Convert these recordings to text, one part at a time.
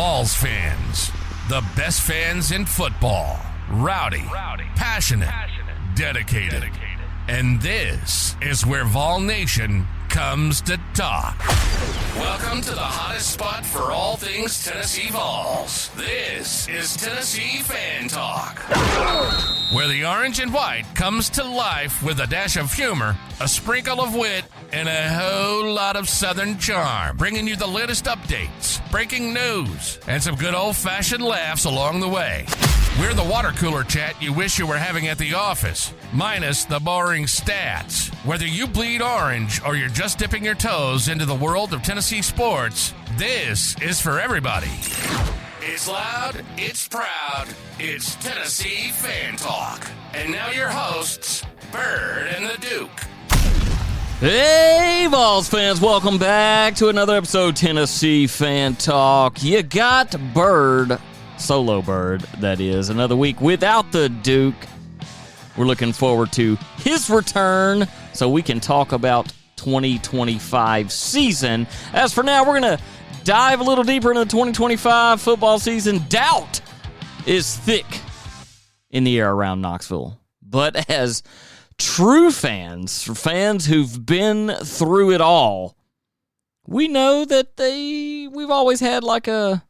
Vols fans, the best fans in football. Rowdy, passionate, dedicated. And this is where Vol Nation comes to talk. Welcome to the hottest spot for all things Tennessee Vols. This is Tennessee Fan Talk, where the orange and white comes to life with a dash of humor, a sprinkle of wit, and a whole lot of Southern charm, bringing you the latest updates, breaking news, and some good old-fashioned laughs along the way. We're the water cooler chat you wish you were having at the office, minus the boring stats. Whether you bleed orange or you're just dipping your toes into the world of Tennessee sports, this is for everybody. It's loud, it's proud, it's Tennessee Fan Talk. And now your hosts, Byrd and the Duke. Hey, Vols fans, welcome back to another episode of Tennessee Fan Talk. You got Byrd, solo Byrd, that is, another week without the Duke. We're looking forward to his return so we can talk about 2025 season. As for now, we're going to dive a little deeper into the 2025 football season. Doubt is thick in the air around Knoxville. But as true fans who've been through it all, we know that we've always had like a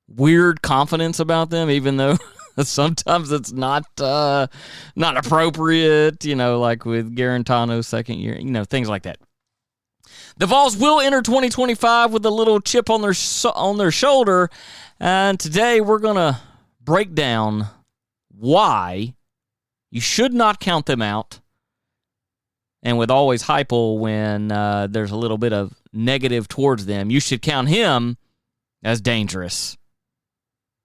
weird confidence about them, even though sometimes it's not appropriate, like with Garantano's second year, things like that. The Vols will enter 2025 with a little chip on their shoulder, and today we're going to break down why you should not count them out. And with always Heupel, when there's a little bit of negative towards them, you should count him as dangerous.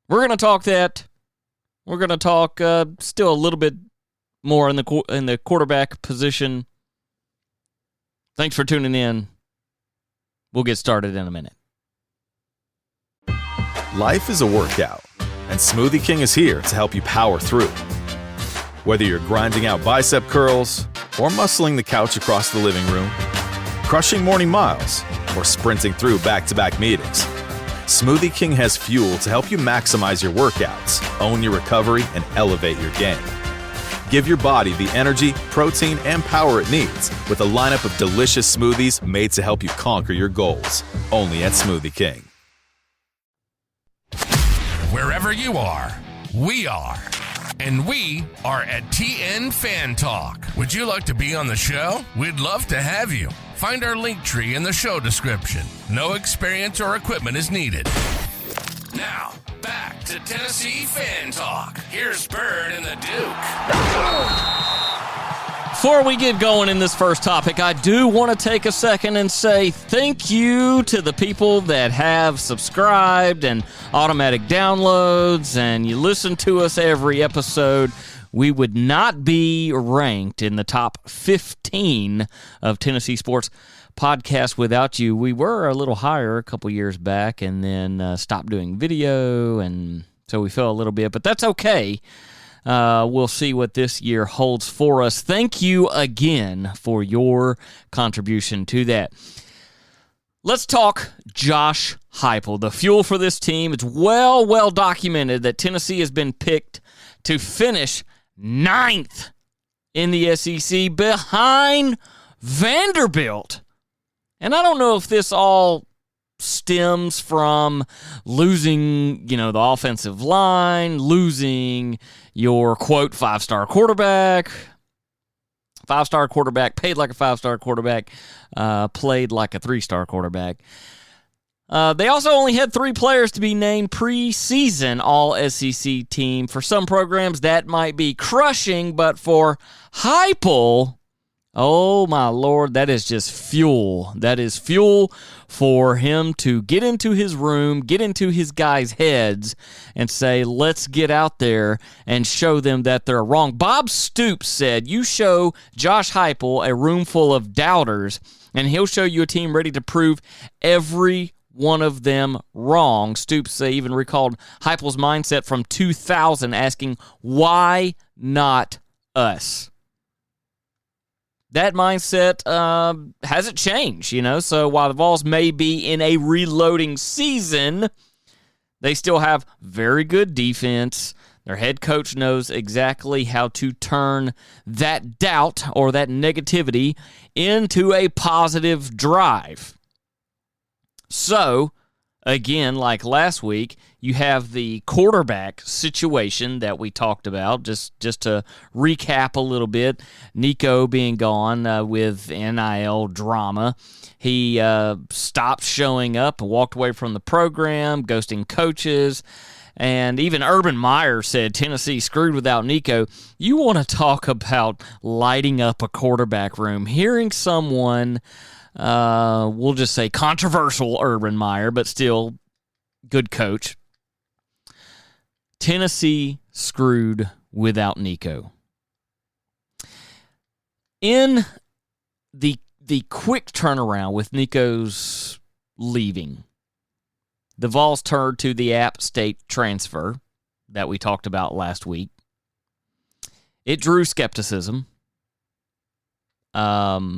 We're going to talk that. We're going to talk still a little bit more in the quarterback position. Thanks for tuning in. We'll get started in a minute. Life is a workout, and Smoothie King is here to help you power through. Whether you're grinding out bicep curls or muscling the couch across the living room, crushing morning miles, or sprinting through back-to-back meetings, Smoothie King has fuel to help you maximize your workouts, own your recovery, and elevate your game. Give your body the energy, protein, and power it needs with a lineup of delicious smoothies made to help you conquer your goals. Only at Smoothie King. Wherever you are, we are. And we are at TN Fan Talk. Would you like to be on the show? We'd love to have you. Find our link tree in the show description. No experience or equipment is needed. Now, back to Tennessee Fan Talk. Here's Byrd and the Duke. Before we get going in this first topic, I do want to take a second and say thank you to the people that have subscribed and automatic downloads, and you listen to us every episode. We would not be ranked in the top 15 of Tennessee sports podcasts without you. We were a little higher a couple years back and then stopped doing video, and so we fell a little bit, but that's okay. We'll see what this year holds for us. Thank you again for your contribution to that. Let's talk Josh Heupel, the fuel for this team. It's well documented that Tennessee has been picked to finish 9th in the SEC behind Vanderbilt. And I don't know if this all stems from losing, the offensive line, losing your, quote, five-star quarterback, paid like a five-star quarterback, played like a three-star quarterback. They also only had 3 players to be named preseason all-SEC team. For some programs, that might be crushing, but for Heupel, oh, my Lord, that is just fuel. That is fuel for him to get into his room, get into his guys' heads, and say, let's get out there and show them that they're wrong. Bob Stoops said, you show Josh Heupel a room full of doubters, and he'll show you a team ready to prove every one of them wrong. Stoops even recalled Heupel's mindset from 2000, asking, why not us? That mindset hasn't changed, So while the Vols may be in a reloading season, They still have very good defense. Their head coach knows exactly how to turn that doubt or that negativity into a positive drive. So, again, like last week, you have the quarterback situation that we talked about. Just to recap a little bit, Nico being gone with NIL drama. He stopped showing up and walked away from the program, ghosting coaches. And even Urban Meyer said Tennessee screwed without Nico. You want to talk about lighting up a quarterback room. Hearing someone, we'll just say controversial Urban Meyer, but still good coach. Tennessee screwed without Nico. In the quick turnaround with Nico's leaving, the Vols turned to the App State transfer that we talked about last week. It drew skepticism. A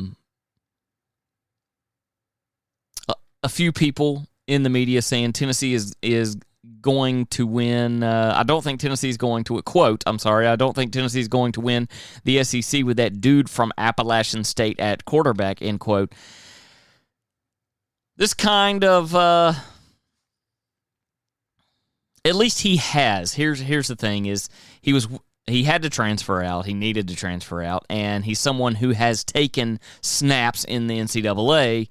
few people in the media saying Tennessee is going to win. I don't think Tennessee's going to, I don't think Tennessee's going to win the SEC with that dude from Appalachian State at quarterback, end quote. This kind of... At least he has. Here's the thing: is he had to transfer out. He needed to transfer out, and he's someone who has taken snaps in the NCAA.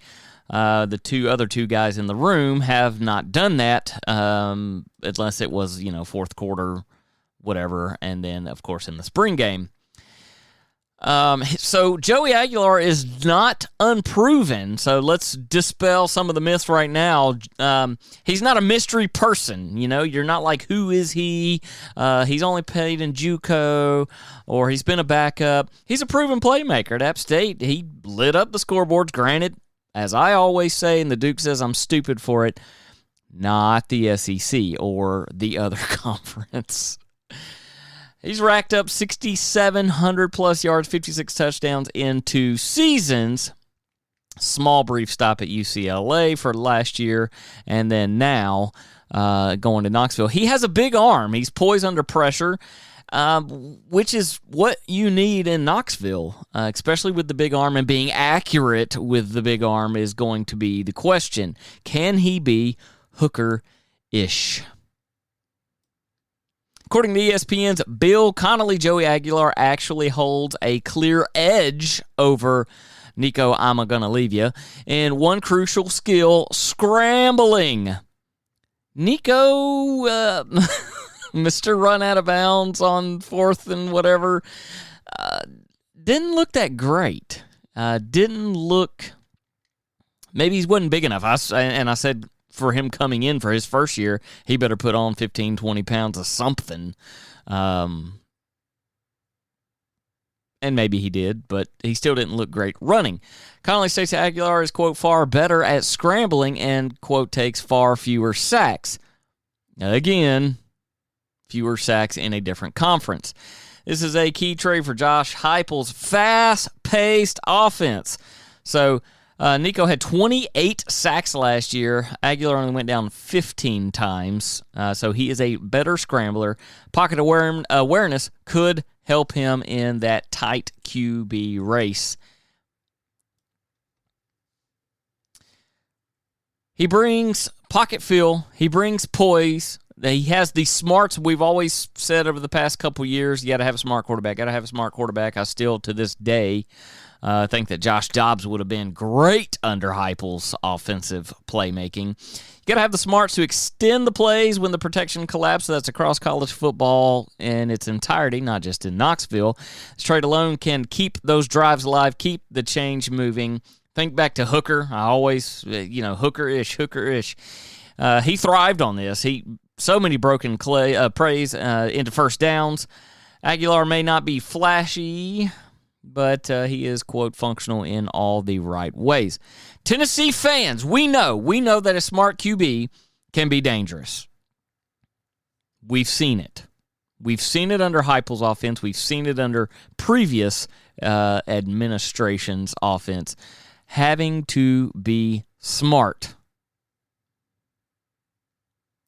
The other two guys in the room have not done that, unless it was fourth quarter, whatever, and then of course in the spring game. So Joey Aguilar is not unproven. So let's dispel some of the myths right now. He's not a mystery person. You're not like, who is he? He's only played in JUCO, or he's been a backup. He's a proven playmaker at App State. He lit up the scoreboards. Granted, as I always say, and the Duke says I'm stupid for it, not the SEC or the other conference. He's racked up 6,700-plus yards, 56 touchdowns in 2 seasons. Small brief stop at UCLA for last year, and then now going to Knoxville. He has a big arm. He's poised under pressure, which is what you need in Knoxville, especially with the big arm, and being accurate with the big arm is going to be the question. Can he be Hooker-ish? According to ESPN's Bill Connolly, Joey Aguilar actually holds a clear edge over Nico I'm gonna leave you in one crucial skill: scrambling. Nico, Mr. Run Out of Bounds on fourth and whatever, didn't look that great. Didn't look. Maybe he wasn't big enough. I said, for him coming in for his first year, he better put on 15, 20 pounds of something. And maybe he did, but he still didn't look great running. Connolly states Aguilar is, quote, far better at scrambling and, quote, takes far fewer sacks. Again, fewer sacks in a different conference. This is a key trait for Josh Heupel's fast-paced offense. So, Nico had 28 sacks last year. Aguilar only went down 15 times, so he is a better scrambler. Pocket awareness could help him in that tight QB race. He brings pocket feel. He brings poise. He has the smarts. We've always said over the past couple years, you got to have a smart quarterback. I still, to this day, think that Josh Dobbs would have been great under Heupel's offensive playmaking. You got to have the smarts to extend the plays when the protection collapses. That's across college football in its entirety, not just in Knoxville. This trade alone can keep those drives alive, keep the change moving. Think back to Hooker. I always, Hooker-ish. He thrived on this. So many broken plays into first downs. Aguilar may not be flashy, but he is, quote, functional in all the right ways. Tennessee fans, we know that a smart QB can be dangerous. We've seen it. We've seen it under Heupel's offense. We've seen it under previous administration's offense. Having to be smart.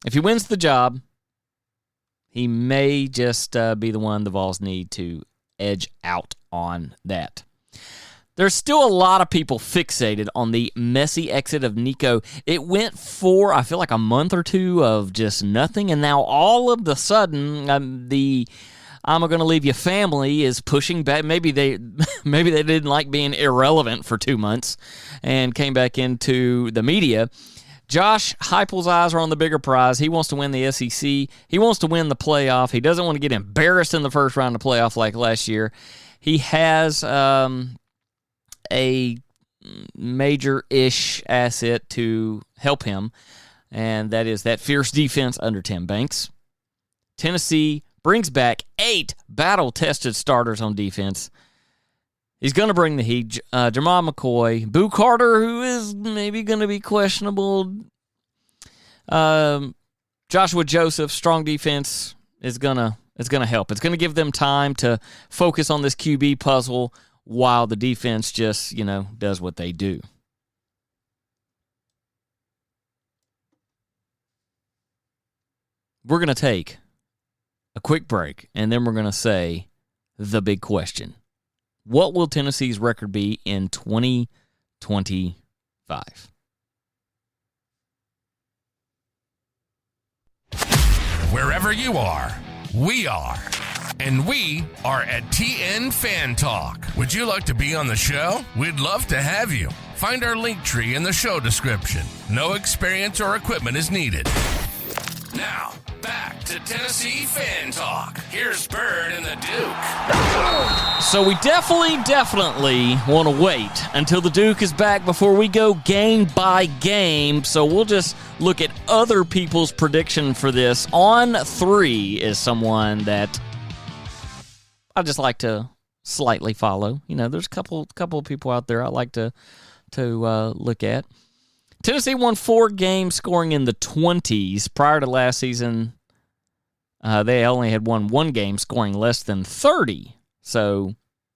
If he wins the job, he may just be the one the Vols need to edge out on that. There's still a lot of people fixated on the messy exit of Nico. It went for, I feel like, a month or two of just nothing, and now all of the sudden, the I'm going to leave you family is pushing back. Maybe they didn't like being irrelevant for 2 months and came back into the media. Josh Heupel's eyes are on the bigger prize. He wants to win the SEC. He wants to win the playoff. He doesn't want to get embarrassed in the first round of the playoff like last year. He has a major-ish asset to help him, and that is that fierce defense under Tim Banks. Tennessee brings back 8 battle-tested starters on defense. He's going to bring the heat. Jamal McCoy, Boo Carter, who is maybe going to be questionable. Joshua Joseph, strong defense, is going to help. It's going to give them time to focus on this QB puzzle while the defense just, does what they do. We're going to take a quick break, and then we're going to say the big question. What will Tennessee's record be in 2025? Wherever you are, we are. And we are at TN Fan Talk. Would you like to be on the show? We'd love to have you. Find our link tree in the show description. No experience or equipment is needed. Now, back to Tennessee Fan Talk. Here's Byrd and the Duke. So we definitely want to wait until the Duke is back before we go game by game. So we'll just look at other people's prediction for this. On 3 is someone that I just like to slightly follow. There's a couple of people out there I like to look at. Tennessee won 4 games scoring in the 20s. Prior to last season, they only had won 1 game scoring less than 30. So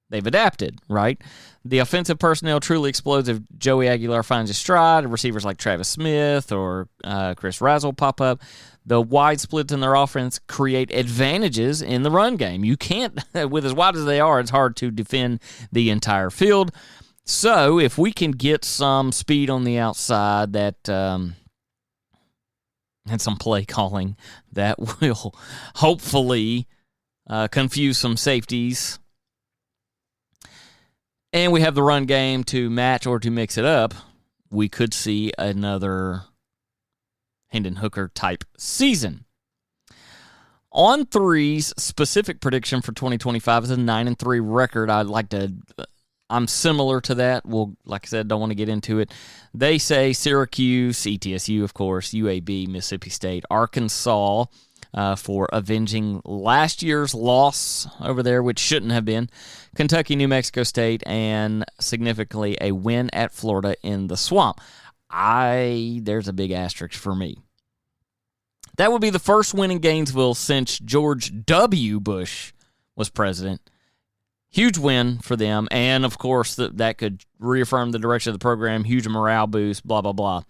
they've adapted, right? The offensive personnel truly explodes if Joey Aguilar finds his stride. Receivers like Travis Smith or Chris Razzle pop up. The wide splits in their offense create advantages in the run game. You can't, with as wide as they are, it's hard to defend the entire field. So if we can get some speed on the outside and some play calling, that will hopefully confuse some safeties. And we have the run game to match or to mix it up, we could see another Hendon Hooker type season. On 3's specific prediction for 2025 is a 9-3 record. I'm similar to that. Well, like I said, don't want to get into it. They say Syracuse, ETSU, of course, UAB, Mississippi State, Arkansas for avenging last year's loss over there, which shouldn't have been, Kentucky, New Mexico State, and significantly a win at Florida in the Swamp. There's a big asterisk for me. That would be the first win in Gainesville since George W. Bush was president. Huge win for them, and of course that could reaffirm the direction of the program, huge morale boost, blah, blah, blah.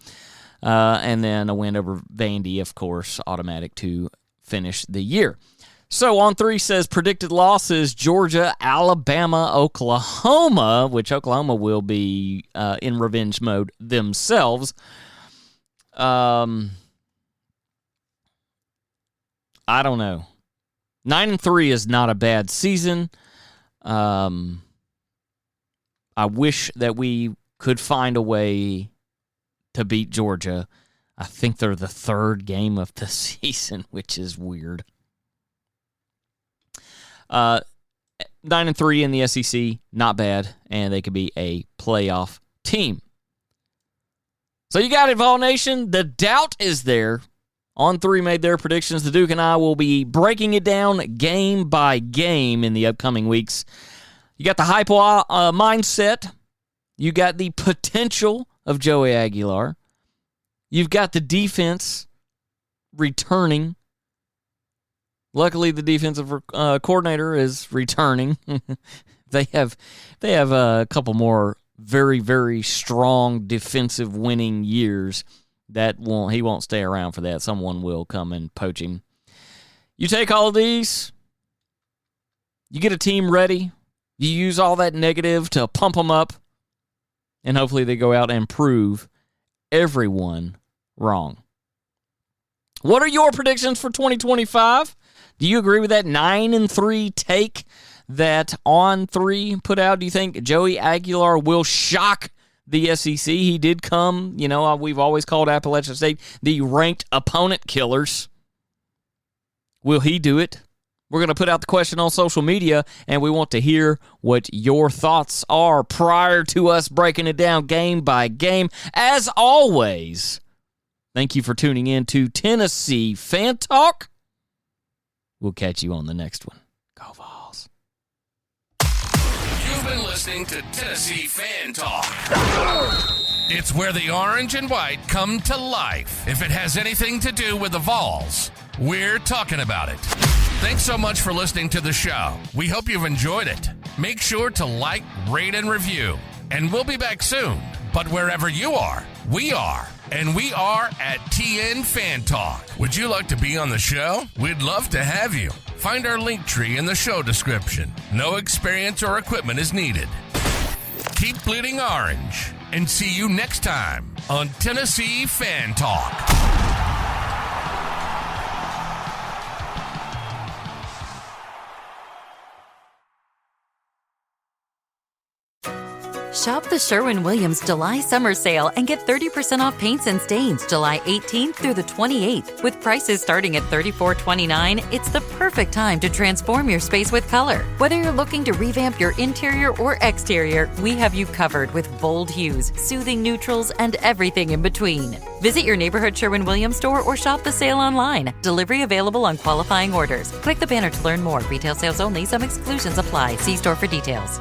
And then a win over Vandy, of course, automatic to finish the year. So on 3 says predicted losses, Georgia, Alabama, Oklahoma, which Oklahoma will be in revenge mode themselves. I don't know. 9-3 is not a bad season. I wish that we could find a way to beat Georgia. I think they're the 3rd game of the season, which is weird. 9-3 in the SEC, not bad, and they could be a playoff team. So you got it, Vol Nation. The doubt is there. On 3 made their predictions. The Duke and I will be breaking it down game by game in the upcoming weeks. You got the Heupel mindset. You got the potential of Joey Aguilar. You've got the defense returning. Luckily, the defensive coordinator is returning. They have a couple more very, very strong defensive winning years He won't stay around for that. Someone will come and poach him. You take all of these, you get a team ready, you use all that negative to pump them up, and hopefully they go out and prove everyone wrong. What are your predictions for 2025? Do you agree with that 9-3 take that On3 put out? Do you think Joey Aguilar will shock the SEC? He did come, we've always called Appalachian State the ranked opponent killers. Will he do it? We're going to put out the question on social media, and we want to hear what your thoughts are prior to us breaking it down game by game. As always, thank you for tuning in to Tennessee Fan Talk. We'll catch you on the next one. Go Vols. You've been listening to Tennessee Fan Talk. It's where the orange and white come to life. If it has anything to do with the Vols, we're talking about it. Thanks so much for listening to the show. We hope you've enjoyed it. Make sure to like, rate, and review. And we'll be back soon. But wherever you are, we are. And we are at TN Fan Talk. Would you like to be on the show? We'd love to have you. Find our link tree in the show description. No experience or equipment is needed. Keep bleeding orange. And see you next time on Tennessee Fan Talk. Shop the Sherwin-Williams July Summer Sale and get 30% off paints and stains July 18th through the 28th. With prices starting at $34.29, it's the perfect time to transform your space with color. Whether you're looking to revamp your interior or exterior, we have you covered with bold hues, soothing neutrals, and everything in between. Visit your neighborhood Sherwin-Williams store or shop the sale online. Delivery available on qualifying orders. Click the banner to learn more. Retail sales only. Some exclusions apply. See store for details.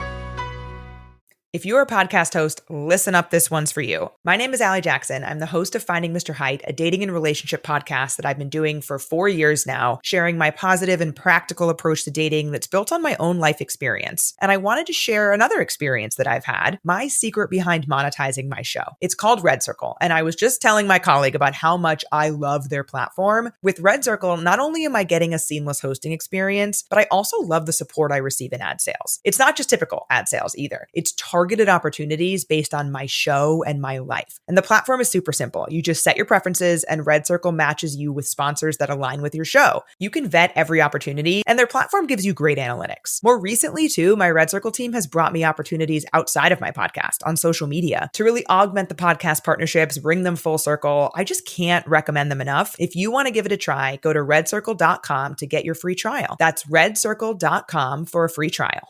If you're a podcast host, listen up, this one's for you. My name is Allie Jackson. I'm the host of Finding Mr. Height, a dating and relationship podcast that I've been doing for 4 years now, sharing my positive and practical approach to dating that's built on my own life experience. And I wanted to share another experience that I've had, my secret behind monetizing my show. It's called Red Circle, and I was just telling my colleague about how much I love their platform. With Red Circle, not only am I getting a seamless hosting experience, but I also love the support I receive in ad sales. It's not just typical ad sales either. It's targeted opportunities based on my show and my life. And the platform is super simple. You just set your preferences and Red Circle matches you with sponsors that align with your show. You can vet every opportunity and their platform gives you great analytics. More recently too, my Red Circle team has brought me opportunities outside of my podcast on social media to really augment the podcast partnerships, bring them full circle. I just can't recommend them enough. If you want to give it a try, go to redcircle.com to get your free trial. That's redcircle.com for a free trial.